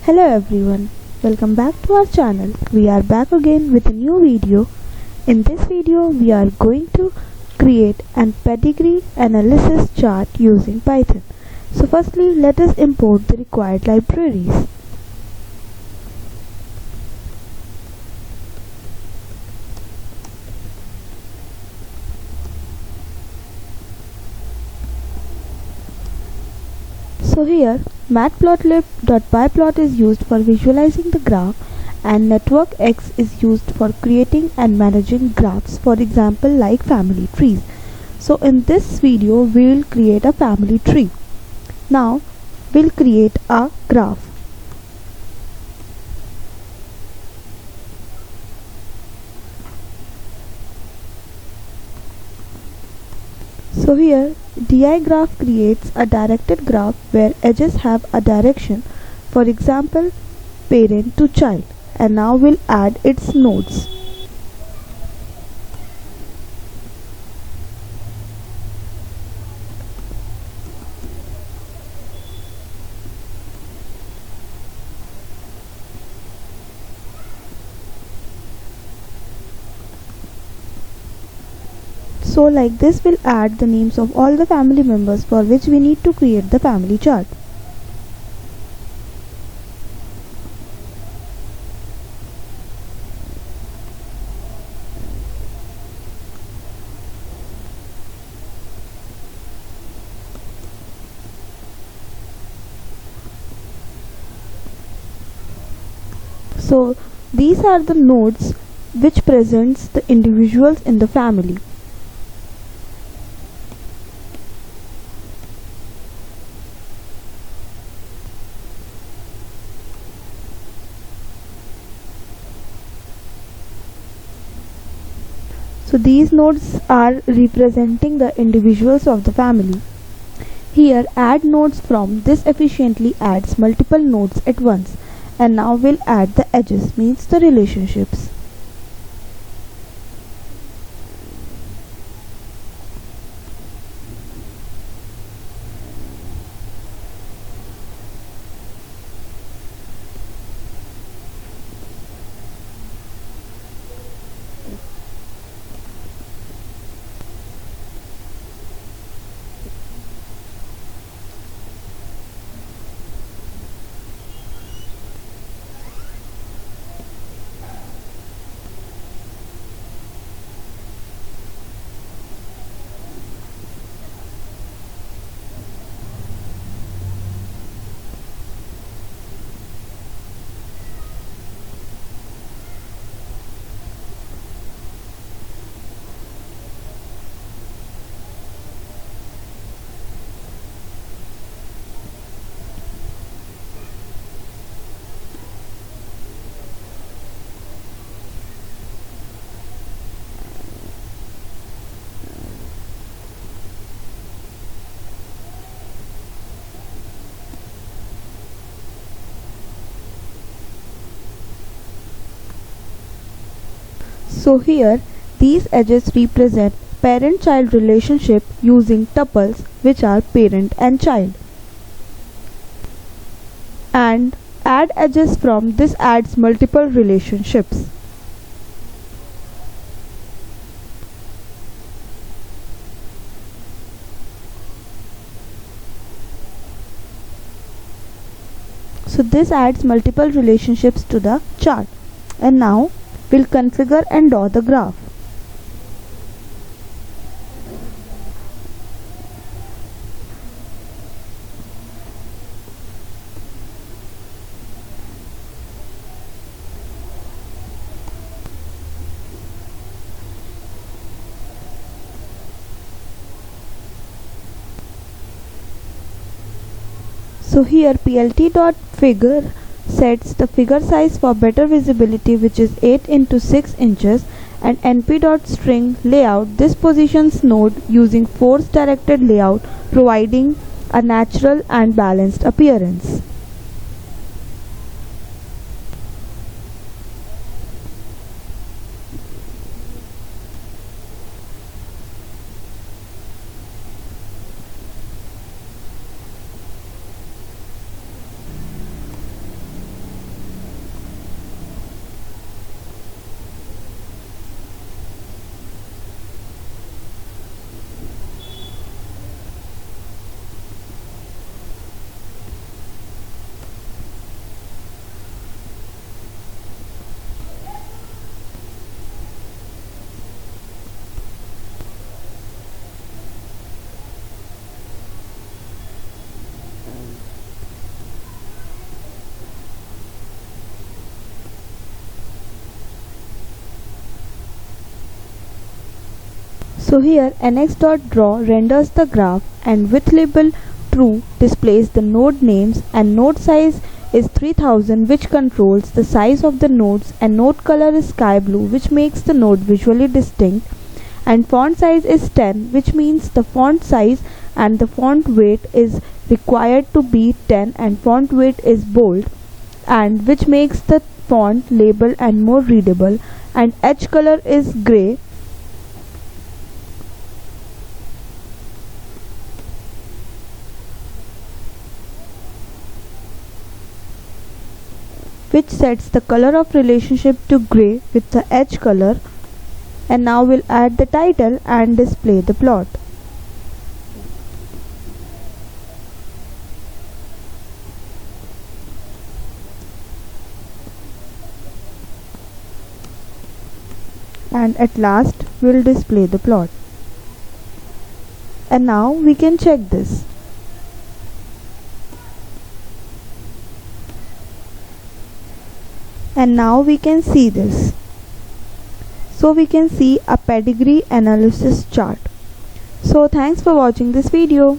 Hello everyone, welcome back to our channel. We are back again with a new video. In this video we are going to create an pedigree analysis chart using Python. So firstly let us import the required libraries. So here matplotlib.pyplot is used for visualizing the graph and network X is used for creating and managing graphs, for example like family trees. So in this video we will create a family tree. Now we'll create a graph. So here di graph creates a directed graph where edges have a direction, for example parent to child, and now we'll add its nodes. So like this we'll add the names of all the family members for which we need to create the family chart. So these are the nodes which presents the individuals in the family. So these nodes are representing the individuals of the family. Here add nodes from this efficiently adds multiple nodes at once, and now we'll add the edges, means the relationships. So here these edges represent parent-child relationship using tuples which are parent and child. And add edges from this adds multiple relationships. So this adds multiple relationships to the chart. And now we'll configure and draw the graph. So here plt.figure sets the figure size for better visibility, which is 8 into 6 inches, and np.string layout this positions node using force directed layout, providing a natural and balanced appearance. So here nx.draw renders the graph and with label true displays the node names and node size is 3000 which controls the size of the nodes and node color is sky blue which makes the node visually distinct and font size is 10 which means the font size and the font weight is required to be 10 and font weight is bold and which makes the font label and more readable and edge color is gray which sets the color of relationship to gray with the edge color. And now we'll add the title and display the plot. And at last we'll display the plot. And now we can check this. And now we can see this. So we can see a pedigree analysis chart. So thanks for watching this video.